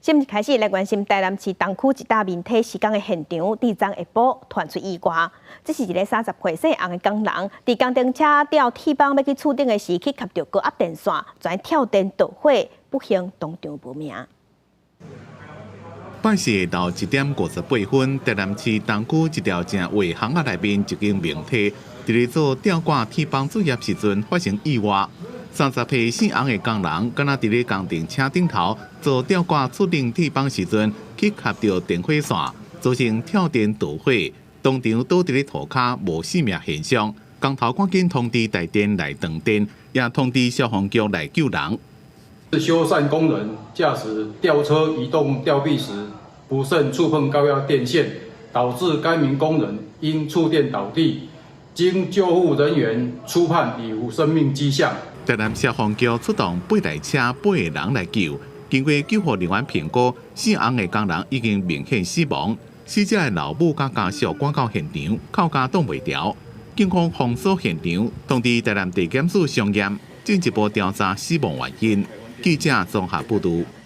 新闻开始来关心台南市东区一大面体施工的现场，地昨下晡传出意外。这是一个30岁姓洪的工人，伫工程车吊铁棒要去厝顶的时，去夹到高压电线，全跳电导火，不幸当场无命。拜四下昼1点58分，台南市东区一条正围巷仔内面一间明体，伫咧做吊挂铁棒作业时阵发生意外。30岁姓洪的工人，敢若伫咧工程车顶头做吊挂厝顶铁棒时阵，去夹到电火线，造成跳电导火，当场倒伫咧涂骹无生命现象。工头赶紧通知台电来断电，也通知消防局来救人。是修缮工人驾驶吊车移动吊臂时，不慎触碰高压电线，导致该名工人因触电倒地。经救护人员初判已无生命迹象。台南消防局出动8台车8个人来救，经过救护人员评估，姓洪的工人已经明显死亡。死者的老母甲家属赶到现场，靠家挡袂牢。警方封锁现场，通知台南地检署上验，进一步调查死亡原因。记者综合报道。